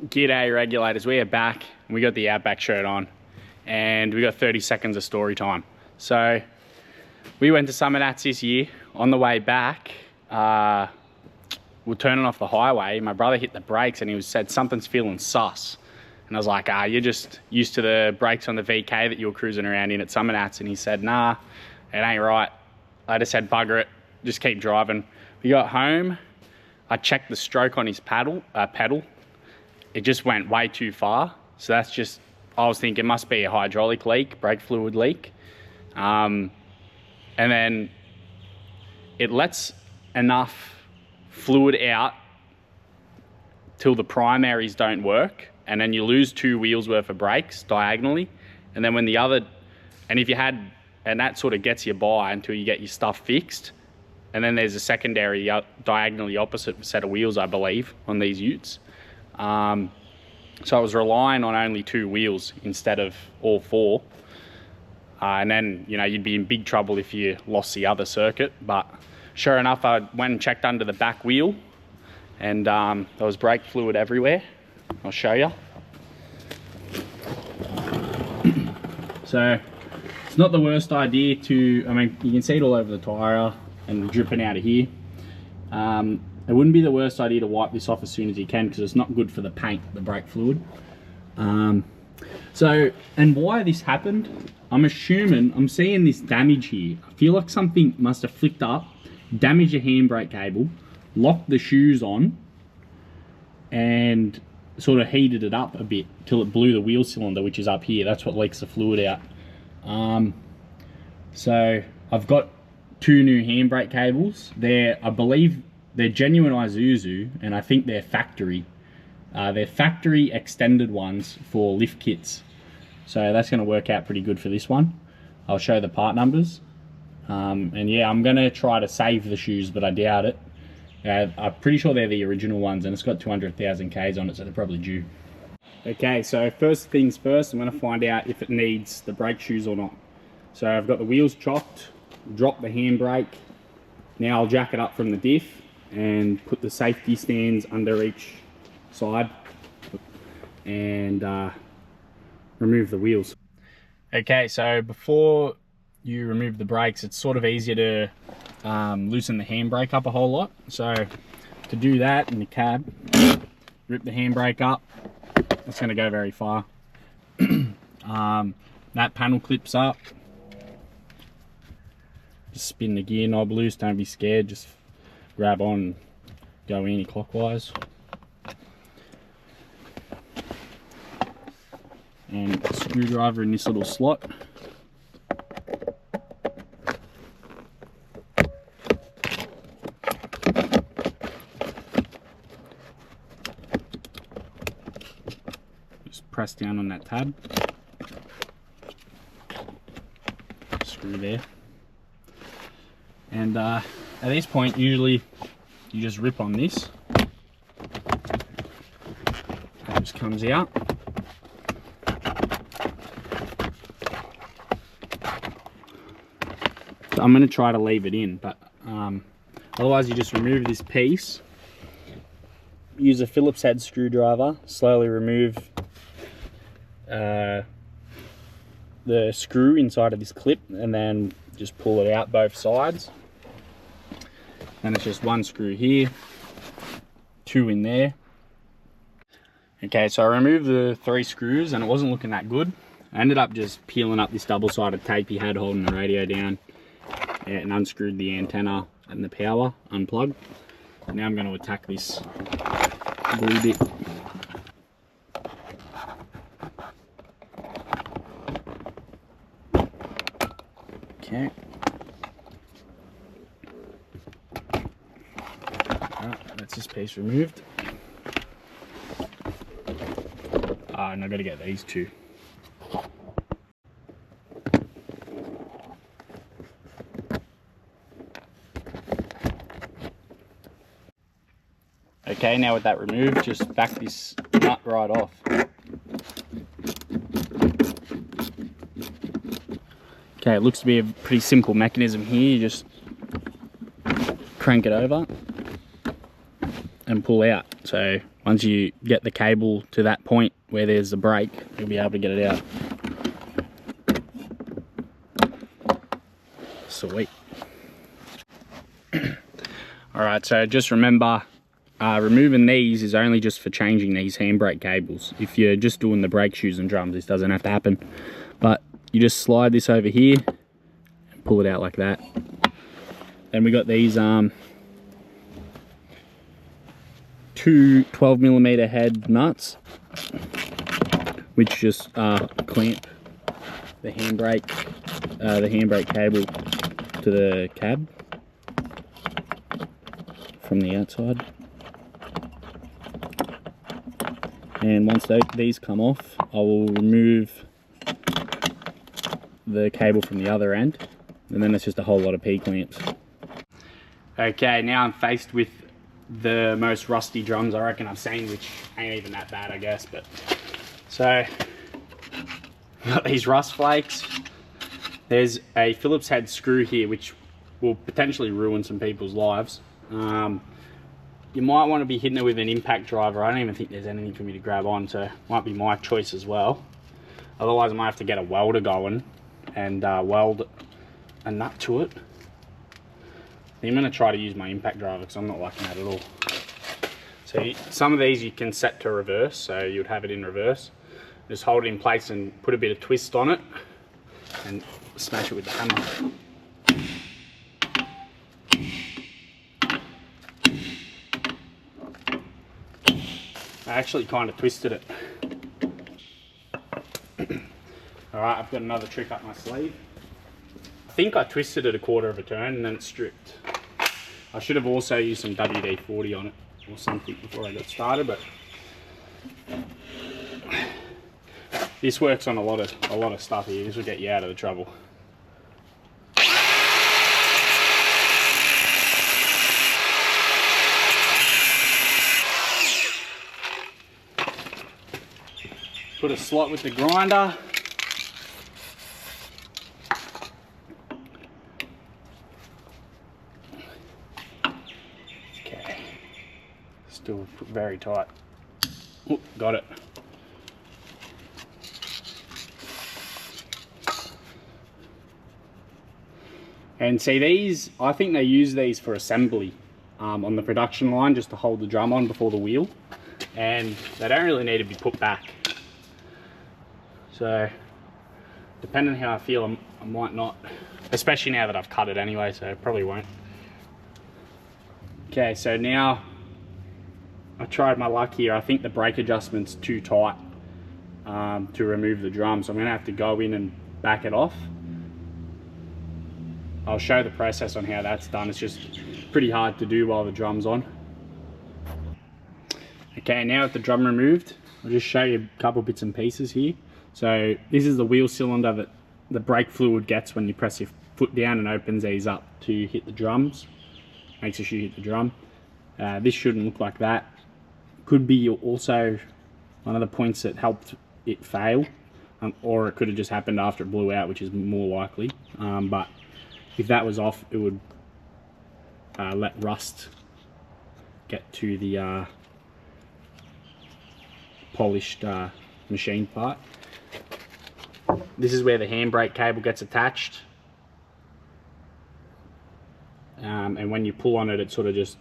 G'day regulators, we are back and we got the Outback shirt on and we got 30 seconds of story time. So we went to Summer Nats this year. On the way back, we're turning off the highway. My brother hit the brakes and he said something's feeling sus. And I was like, you're just used to the brakes on the VK that you were cruising around in at Summer Nats. And he said, nah, it ain't right. I just said, bugger it, just keep driving. We got home, I checked the stroke on his pedal. It just went way too far. So that's just, I was thinking it must be a hydraulic leak, brake fluid leak. And then it lets enough fluid out till the primaries don't work. And then you lose 2 wheels worth of brakes diagonally. And then when the other, and if you had, and that sort of gets you by until you get your stuff fixed. And then there's a secondary diagonally opposite set of wheels, I believe, on these utes. So I was relying on only 2 wheels instead of all 4. And then, you know, you'd be in big trouble if you lost the other circuit. But sure enough, I went and checked under the back wheel and there was brake fluid everywhere. I'll show you. So it's not the worst idea to, I mean, you can see it all over the tyre and dripping out of here. It wouldn't be the worst idea to wipe this off as soon as you can because it's not good for the paint, the brake fluid. So, and why this happened, I'm seeing this damage here. I feel like something must have flicked up, damaged the handbrake cable, locked the shoes on, and sort of heated it up a bit till it blew the wheel cylinder, which is up here. That's what leaks the fluid out. So I've got 2 new handbrake cables. I believe they're genuine Isuzu, and I think they're factory. They're factory extended ones for lift kits. So that's going to work out pretty good for this one. I'll show the part numbers. And yeah, I'm going to try to save the shoes, but I doubt it. I'm pretty sure they're the original ones, and it's got 200,000 Ks on it, so they're probably due. Okay, so first things first, I'm going to find out if it needs the brake shoes or not. So I've got the wheels chocked, dropped the handbrake. Now I'll jack it up from the diff and put the safety stands under each side and remove the wheels. Okay, so before you remove the brakes, it's sort of easier to loosen the handbrake up a whole lot. So to do that in the cab, rip the handbrake up. It's going to go very far. That panel clips up. Just spin the gear knob loose, don't be scared, just grab on and go anti-clockwise. And a screwdriver in this little slot. Just press down on that tab. Screw there. And at this point, usually you just rip on this. It just comes out. So I'm going to try to leave it in, but otherwise you just remove this piece. Use a Phillips head screwdriver, slowly remove the screw inside of this clip, and then just pull it out both sides. And it's just 1 screw here, 2 in there. Okay, so I removed the 3 screws and it wasn't looking that good. I ended up just peeling up this double-sided tape he had holding the radio down and unscrewed the antenna and the power, unplugged. Now I'm going to attack this blue bit. Okay. That's this piece removed. And I've got to get these 2. Okay, now with that removed, just back this nut right off. Okay, it looks to be a pretty simple mechanism here. You just crank it over and pull out. So once you get the cable to that point where there's a brake, you'll be able to get it out. Sweet. Alright, so just remember, removing these is only just for changing these handbrake cables. If you're just doing the brake shoes and drums, this doesn't have to happen. But you just slide this over here and pull it out like that. Then we got these two 12mm head nuts, which just clamp the handbrake cable to the cab from the outside. And once these come off, I will remove the cable from the other end, and then it's just a whole lot of P-clamps. Okay, now I'm faced with the most rusty drums I reckon I've seen, which ain't even that bad, I guess. But so got these rust flakes. There's a Phillips head screw here which will potentially ruin some people's lives. You might want to be hitting it with an impact driver. I don't even think there's anything for me to grab on, so it might be my choice as well. Otherwise I might have to get a welder going and weld a nut to it. I'm going to try to use my impact driver because I'm not liking that at all. So some of these you can set to reverse, so you'd have it in reverse. Just hold it in place and put a bit of twist on it and smash it with the hammer. I actually kind of twisted it. Alright, I've got another trick up my sleeve. I think I twisted it a quarter of a turn and then it stripped. I should have also used some WD-40 on it or something before I got started, but this works on a lot of stuff here. This will get you out of the trouble. Put a slot with the grinder. Okay, still very tight. Ooh, got it. And see these, I think they use these for assembly on the production line, just to hold the drum on before the wheel. And they don't really need to be put back. So, depending on how I feel, I might not. Especially now that I've cut it anyway, so I probably won't. Okay, so now I tried my luck here. I think the brake adjustment's too tight to remove the drum, so I'm gonna have to go in and back it off. I'll show the process on how that's done. It's just pretty hard to do while the drum's on. Okay, now with the drum removed, I'll just show you a couple bits and pieces here. So this is the wheel cylinder that the brake fluid gets when you press your foot down and opens these up to hit the drums. Makes sure you hit the drum. This shouldn't look like that. Could be also one of the points that helped it fail, or it could have just happened after it blew out, which is more likely. But if that was off, it would let rust get to the polished machine part. This is where the handbrake cable gets attached, and when you pull on it, it sort of just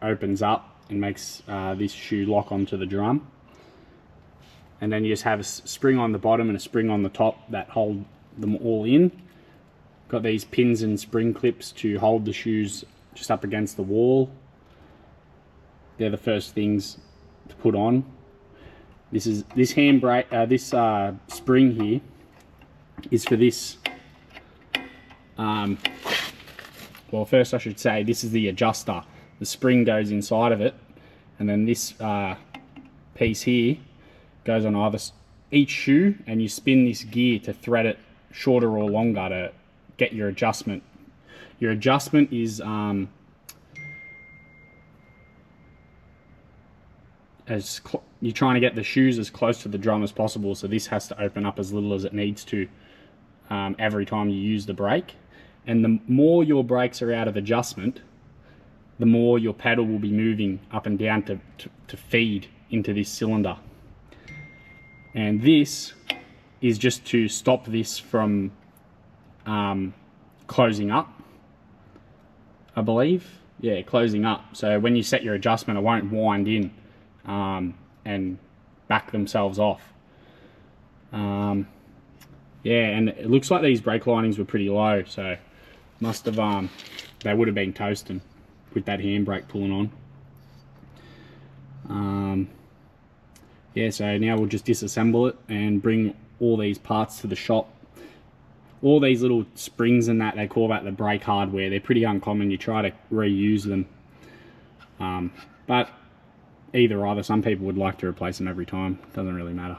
opens up and makes this shoe lock onto the drum. And then you just have a spring on the bottom and a spring on the top that hold them all in. Got these pins and spring clips to hold the shoes just up against the wall. They're the first things to put on. This handbrake, this spring here is for this. Well, first I should say this is the adjuster. The spring goes inside of it, and then this piece here goes on each shoe, and you spin this gear to thread it shorter or longer to get your adjustment. Your adjustment is you're trying to get the shoes as close to the drum as possible, so this has to open up as little as it needs to every time you use the brake. And the more your brakes are out of adjustment, the more your pedal will be moving up and down to feed into this cylinder. And this is just to stop this from closing up, I believe. Yeah, closing up. So when you set your adjustment, it won't wind in and back themselves off. Yeah, and it looks like these brake linings were pretty low, so must have they would have been toasting with that handbrake pulling on. Yeah, so now we'll just disassemble it and bring all these parts to the shop. All these little springs and that, they call that the brake hardware. They're pretty uncommon. You try to reuse them, but either some people would like to replace them every time. Doesn't really matter.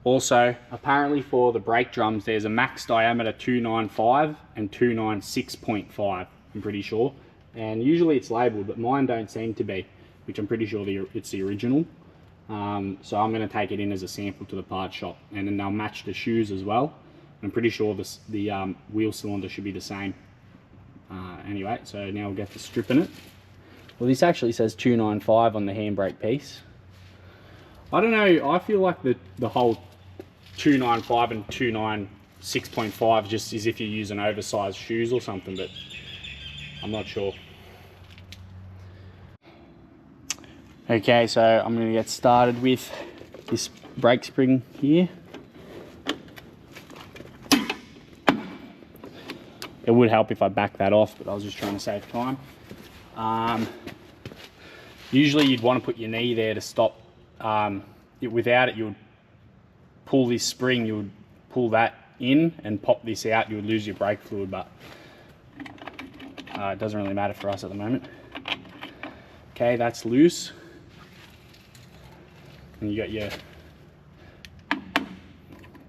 Also, apparently for the brake drums, there's a max diameter 295 and 296.5, I'm pretty sure. And usually it's labelled, but mine don't seem to be, which I'm pretty sure it's the original. So I'm going to take it in as a sample to the parts shop, and then they'll match the shoes as well. I'm pretty sure the wheel cylinder should be the same. Anyway, so now we'll get to stripping it. Well, this actually says 295 on the handbrake piece. I don't know, I feel like the whole 295 and 296.5 just is if you're using oversized shoes or something, but I'm not sure. Okay, so I'm going to get started with this brake spring here. It would help if I back that off, but I was just trying to save time. Usually you'd want to put your knee there to stop. Without it, you would pull this spring, you would pull that in and pop this out, you would lose your brake fluid, but it doesn't really matter for us at the moment. Okay, that's loose. And you got your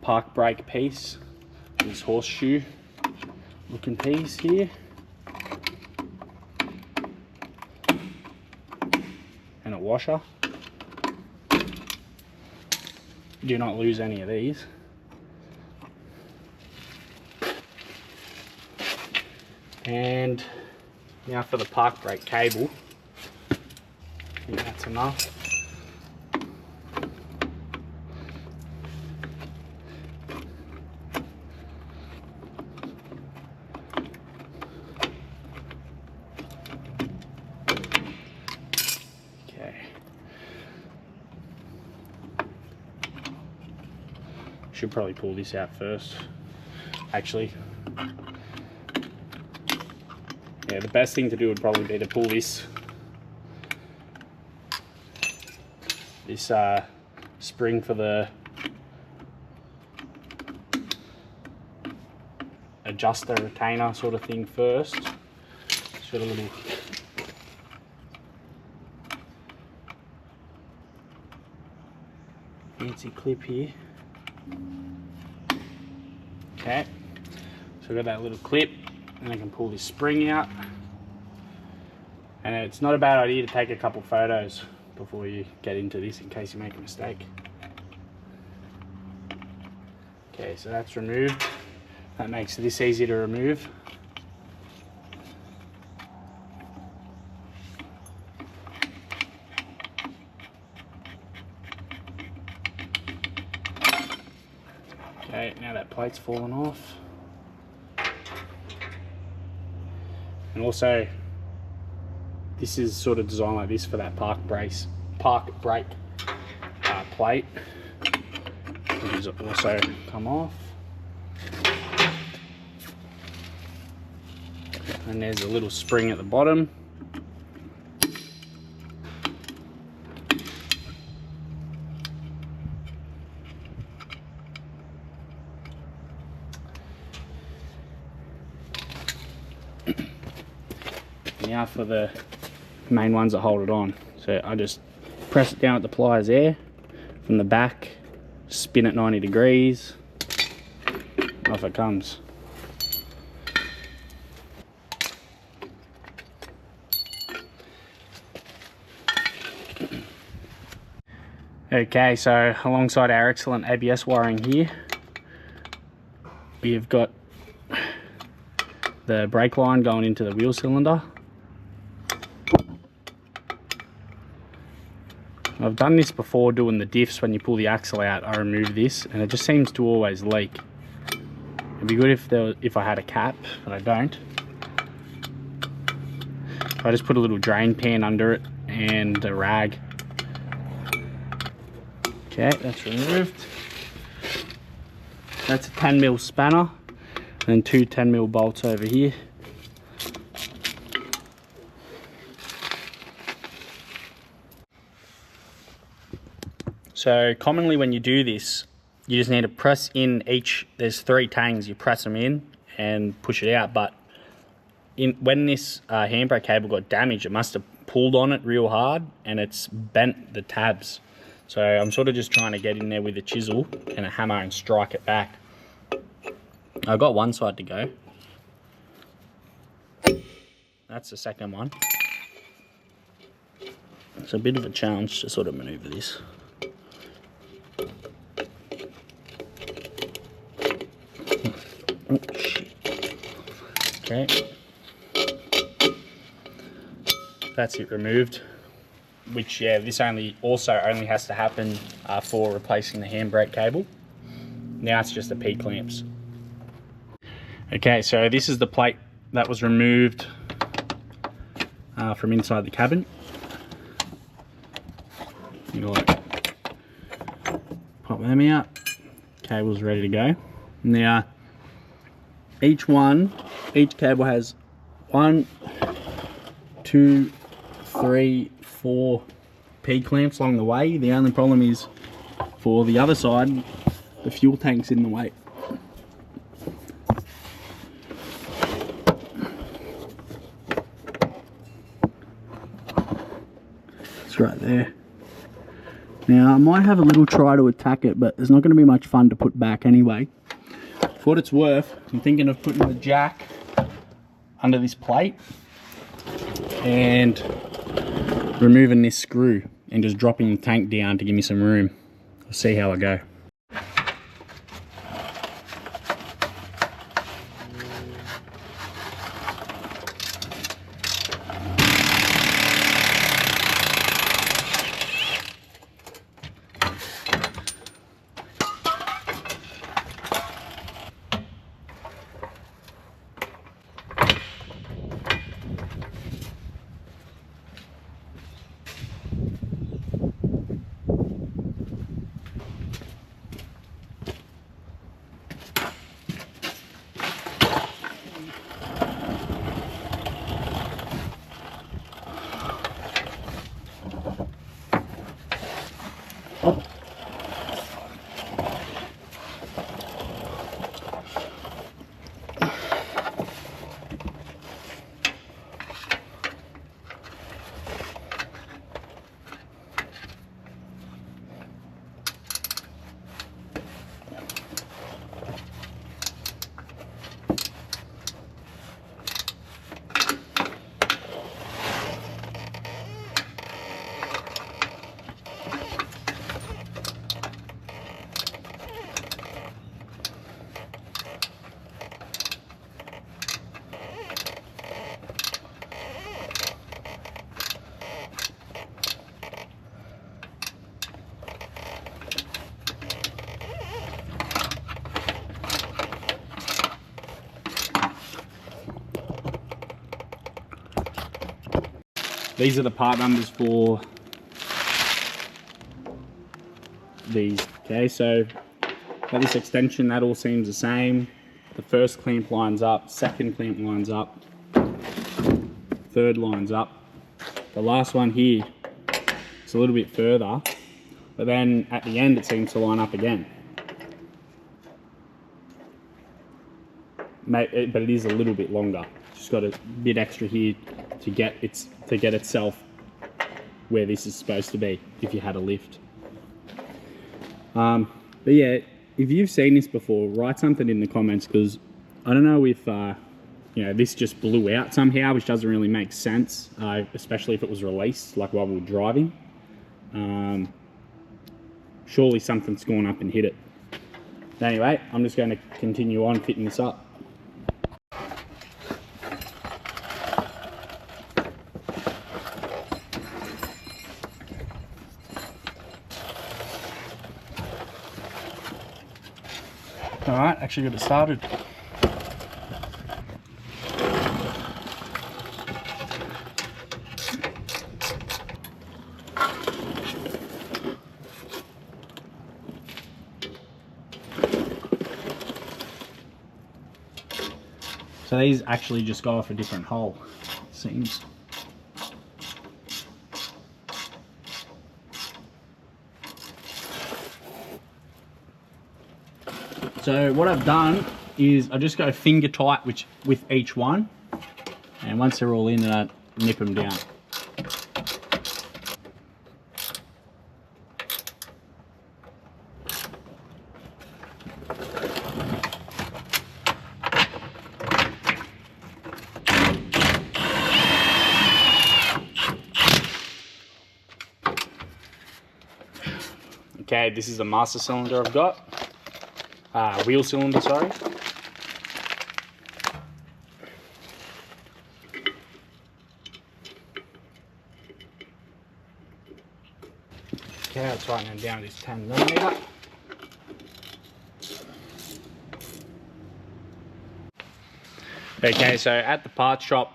park brake piece, this horseshoe looking piece here, and a washer. Do not lose any of these. And now for the park brake cable. I think that's enough. Should probably pull this out first, actually. Yeah, the best thing to do would probably be to pull this spring for the adjuster retainer sort of thing first. It's got a little fancy clip here. Okay, so I've got that little clip, and I can pull this spring out. And it's not a bad idea to take a couple photos before you get into this in case you make a mistake. Okay, so that's removed. That makes this easy to remove. Okay, now that plate's fallen off. And also, this is sort of designed like this for that park brake plate, which has also come off. And there's a little spring at the bottom. Now for the main ones that hold it on. So I just press it down at the pliers there from the back, spin it 90 degrees, off it comes. Okay, so alongside our excellent ABS wiring here, we've got the brake line going into the wheel cylinder. I've done this before doing the diffs. When you pull the axle out, I remove this and it just seems to always leak. It'd be good if I had a cap, but I don't. I just put a little drain pan under it and a rag. Okay, that's removed. That's a 10mm spanner and two 10mm bolts over here. So commonly when you do this, you just need to press in each, there's 3 tangs, you press them in and push it out. But when this handbrake cable got damaged, it must have pulled on it real hard and it's bent the tabs. So I'm sort of just trying to get in there with a chisel and a hammer and strike it back. I've got one side to go. That's the second one. It's a bit of a challenge to sort of maneuver this. Oh, shit. Okay. That's it removed. Which, yeah, this also only has to happen for replacing the handbrake cable. Now it's just the P-clamps. Okay, so this is the plate that was removed from inside the cabin. You like pop them out. Cable's ready to go. Now, each cable has 1, 2, 3, 4 P-clamps along the way. The only problem is for the other side, the fuel tank's in the way. It's right there. Now I might have a little try to attack it, but it's not going to be much fun to put back anyway. For what it's worth, I'm thinking of putting the jack under this plate and removing this screw and just dropping the tank down to give me some room. I'll see how I go. These are the part numbers for these. Okay, so for this extension, that all seems the same. The first clamp lines up, second clamp lines up, third lines up. The last one here is a little bit further, but then at the end it seems to line up again. But it is a little bit longer. Just got a bit extra here to get itself where this is supposed to be if you had a lift. But yeah, if you've seen this before, write something in the comments, because I don't know if this just blew out somehow, which doesn't really make sense, especially if it was released like while we were driving. Surely something's gone up and hit it. Anyway, I'm just going to continue on fitting this up. All right, actually got it started. So these actually just go off a different hole, it seems. So what I've done is I just go finger tight with each one, and once they're all in, then I nip them down. Okay, this is the master cylinder I've got. Wheel cylinder, sorry. Okay, I'll tighten it down to this 10mm. Okay, so at the parts shop,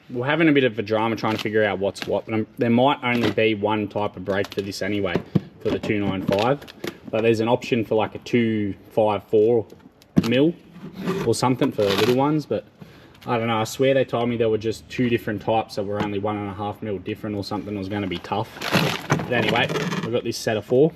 we're having a bit of a drama trying to figure out what's what. But there might only be one type of brake for this anyway, for the 295. But there's an option for like a 254mm or something for the little ones. But I don't know, I swear they told me there were just two different types that were only 1.5mm different or something. It was going to be tough. But anyway, we've got this set of 4.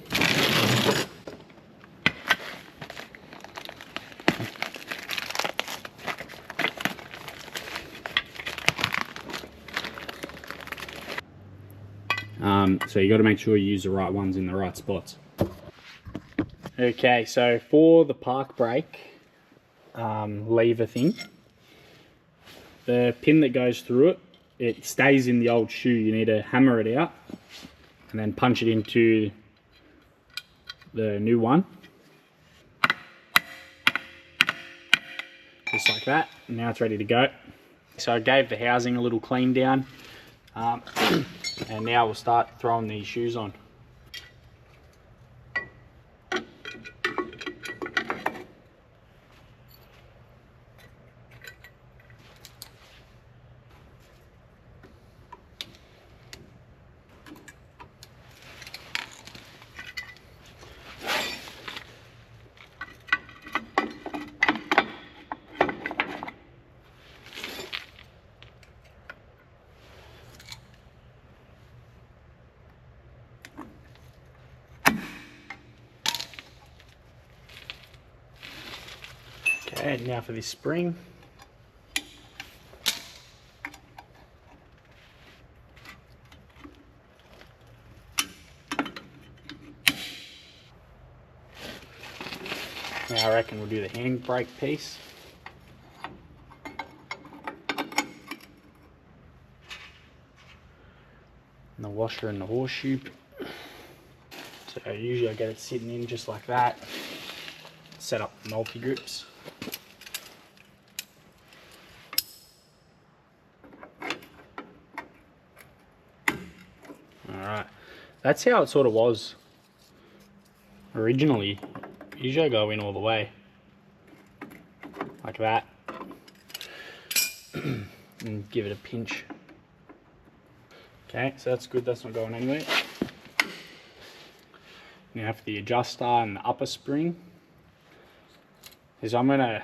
So you got to make sure you use the right ones in the right spots. Okay, so for the park brake lever thing, the pin that goes through it, it stays in the old shoe. You need to hammer it out and then punch it into the new one. Just like that. And now it's ready to go. So I gave the housing a little clean down. And now we'll start throwing these shoes on. Okay, now for this spring. Now I reckon we'll do the handbrake piece. And the washer and the horseshoe. So usually I get it sitting in just like that. Set up the multi-grips. Alright, that's how it sort of was originally. Usually I go in all the way, like that, and give it a pinch. Okay, so that's good, that's not going anywhere. Now for the adjuster and the upper spring, is I'm going to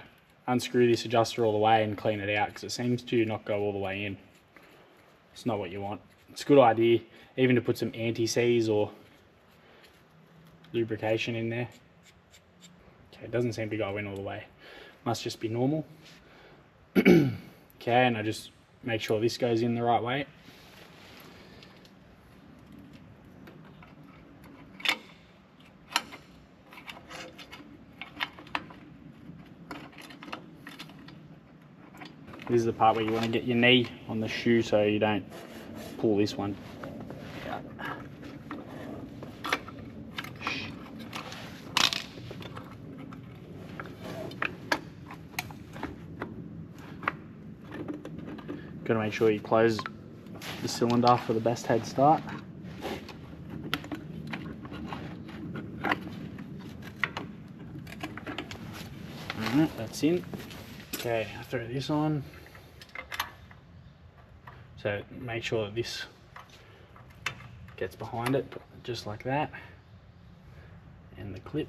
unscrew this adjuster all the way and clean it out because it seems to not go all the way in. It's not what you want. It's a good idea even to put some anti-seize or lubrication in there. Okay, it doesn't seem to go in all the way. Must just be normal. Okay, and I just make sure this goes in the right way. This is the part where you want to get your knee on the shoe so you don't pull this one. Got to make sure you close the cylinder for the best head start. Alright, that's in. Okay, I throw this on. So make sure that this gets behind it, just like that. And the clip.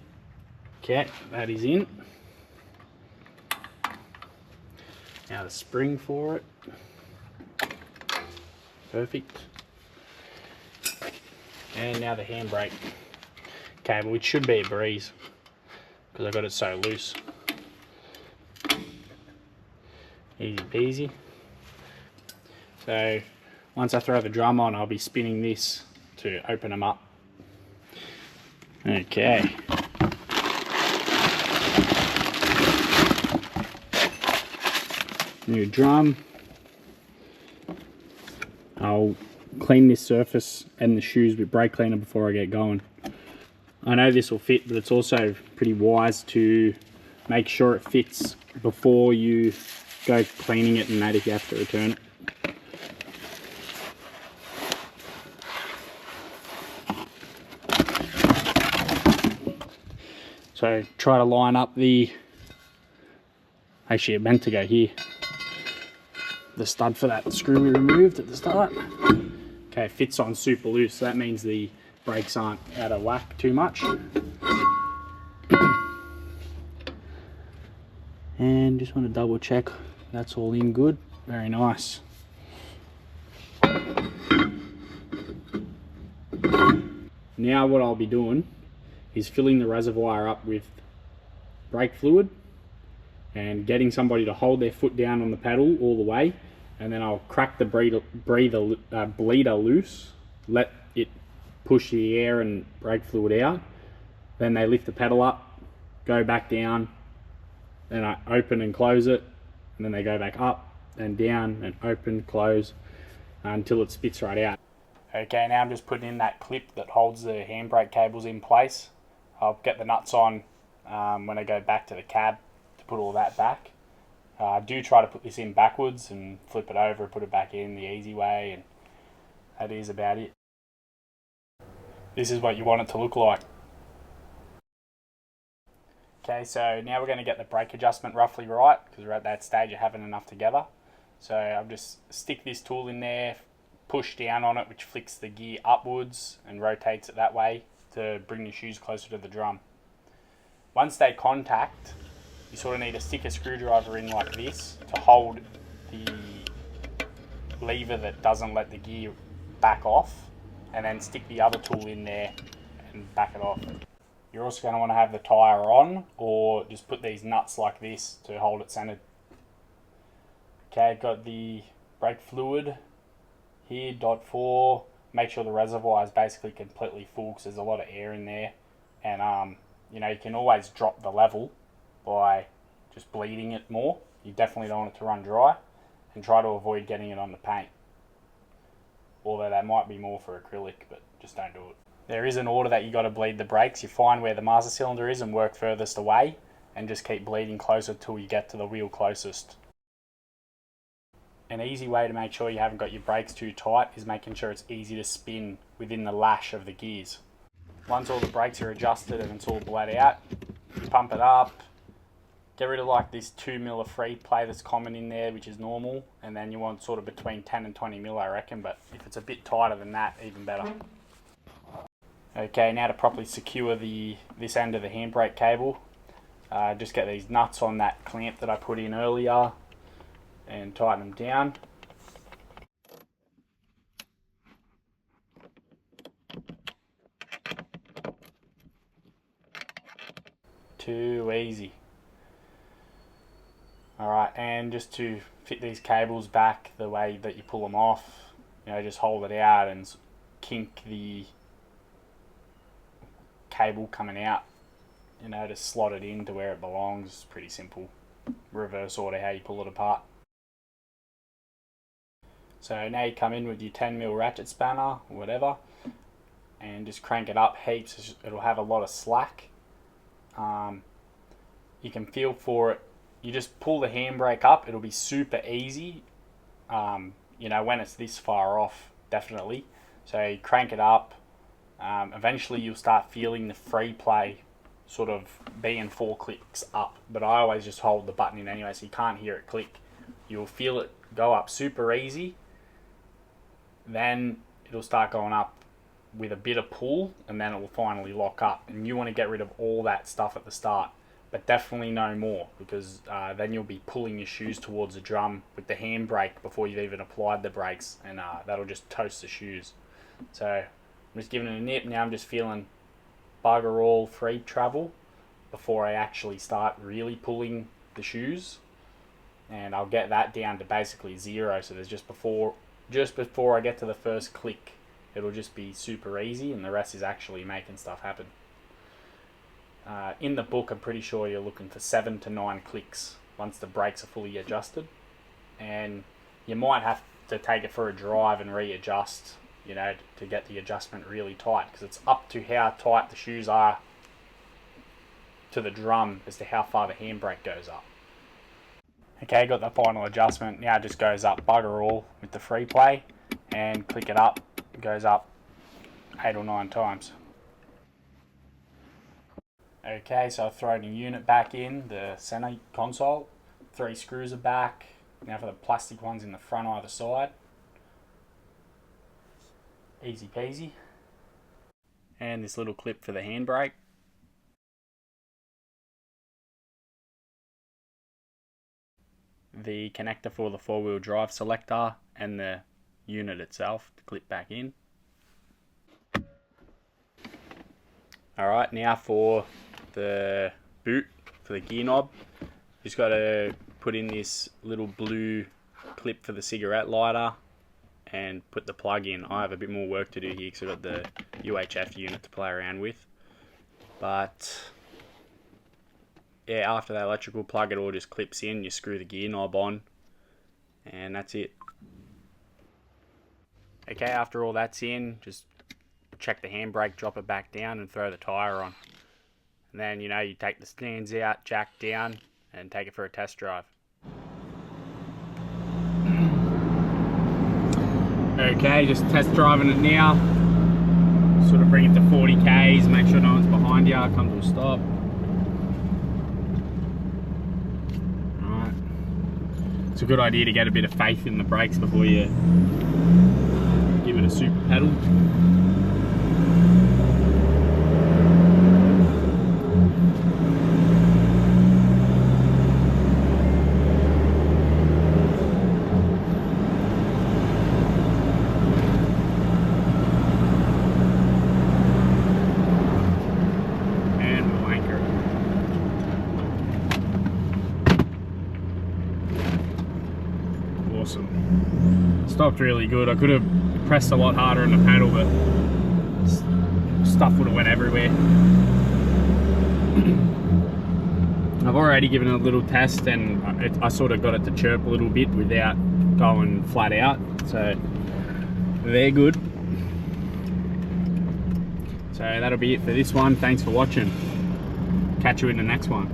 Okay, that is in. Now the spring for it. Perfect. And now the handbrake cable, which should be a breeze because I got it so loose. Easy peasy. So once I throw the drum on, I'll be spinning this to open them up. Okay. New drum. I'll clean this surface and the shoes with brake cleaner before I get going. I know this will fit, but it's also pretty wise to make sure it fits before you go cleaning it and that if you have to return it. So try to line up the, actually it meant to go here, the stud for that screw we removed at the start. Okay, fits on super loose, so that means the brakes aren't out of whack too much. And just want to double check that's all in good. Very nice. Now what I'll be doing is filling the reservoir up with brake fluid and getting somebody to hold their foot down on the pedal all the way, and then I'll crack the bleeder loose, let it push the air and brake fluid out. Then they lift the pedal up, go back down, then I open and close it, and then they go back up and down and open, close until it spits right out. Okay, now I'm just putting in that clip that holds the handbrake cables in place. I'll get the nuts on when I go back to the cab to put all that back. Do try to put this in backwards and flip it over and put it back in the easy way, and that is about it. This is what you want it to look like. Okay, so now we're going to get the brake adjustment roughly right, because we're at that stage of having enough together. So I'll just stick this tool in there, push down on it, which flicks the gear upwards and rotates it that way to bring the shoes closer to the drum. Once they contact, you sort of need to stick a screwdriver in like this to hold the lever that doesn't let the gear back off, and then stick the other tool in there and back it off. You're also going to want to have the tyre on, or just put these nuts like this to hold it centered. Okay, got the brake fluid here, .4. Make sure the reservoir is basically completely full because there's a lot of air in there, and you know, you can always drop the level by just bleeding it more. You definitely don't want it to run dry, and try to avoid getting it on the paint. Although that might be more for acrylic, but just don't do it. There is an order that you got to bleed the brakes. You find where the master cylinder is and work furthest away, and just keep bleeding closer till you get to the wheel closest. An easy way to make sure you haven't got your brakes too tight is making sure it's easy to spin within the lash of the gears. Once all the brakes are adjusted and it's all bled out, you pump it up, get rid of like this 2mm of free play that's common in there, which is normal, and then you want sort of between 10 and 20mm, I reckon, but if it's a bit tighter than that, even better. Okay, now to properly secure this end of the handbrake cable, just get these nuts on that clamp that I put in earlier and tighten them down. Too easy. Alright, and just to fit these cables back the way that you pull them off, you know, just hold it out and kink the cable coming out, you know, to slot it in to where it belongs. It's pretty simple. Reverse order how you pull it apart. So now you come in with your 10mm ratchet spanner or whatever and just crank it up heaps. It'll have a lot of slack. You can feel for it. You just pull the handbrake up, it'll be super easy, you know, when it's this far off, definitely. So you crank it up, eventually you'll start feeling the free play sort of being 4 clicks up, but I always just hold the button in anyway, so you can't hear it click. You'll feel it go up super easy, then it'll start going up with a bit of pull, and then it will finally lock up. And you want to get rid of all that stuff at the start, but definitely no more, because then you'll be pulling your shoes towards the drum with the handbrake before you've even applied the brakes, and that'll just toast the shoes. So I'm just giving it a nip. Now I'm just feeling bugger all free travel before I actually start really pulling the shoes, and I'll get that down to basically 0. So there's just before I get to the first click, it'll just be super easy, and the rest is actually making stuff happen. In the book, I'm pretty sure you're looking for 7 to 9 clicks once the brakes are fully adjusted, and you might have to take it for a drive and readjust, you know, to get the adjustment really tight, because it's up to how tight the shoes are to the drum as to how far the handbrake goes up. Okay, got the final adjustment. Now it just goes up bugger all with the free play, and click it up. It goes up 8 or 9 times. Okay, so I've thrown a unit back in, the center console. 3 screws are back. Now for the plastic ones in the front either side. Easy peasy. And this little clip for the handbrake. The connector for the 4-wheel drive selector, and the unit itself to clip back in. Alright, now for the boot, for the gear knob, just got to put in this little blue clip for the cigarette lighter and put the plug in. I have a bit more work to do here because I've got the UHF unit to play around with, but yeah, after that electrical plug, it all just clips in. You screw the gear knob on, and that's it. Okay, after all that's in, just check the handbrake, drop it back down, and throw the tyre on. And then, you know, you take the stands out, jack down, and take it for a test drive. Okay, just test driving it now. Sort of bring it to 40 k's, make sure no one's behind you, come to a stop. Alright. It's a good idea to get a bit of faith in the brakes before you give it a super pedal. Awesome. Stopped really good. I could have pressed a lot harder on the pedal, but stuff would have went everywhere. I've already given it a little test, and I sort of got it to chirp a little bit without going flat out, so they're good. So that'll be it for this one. Thanks for watching. Catch you in the next one.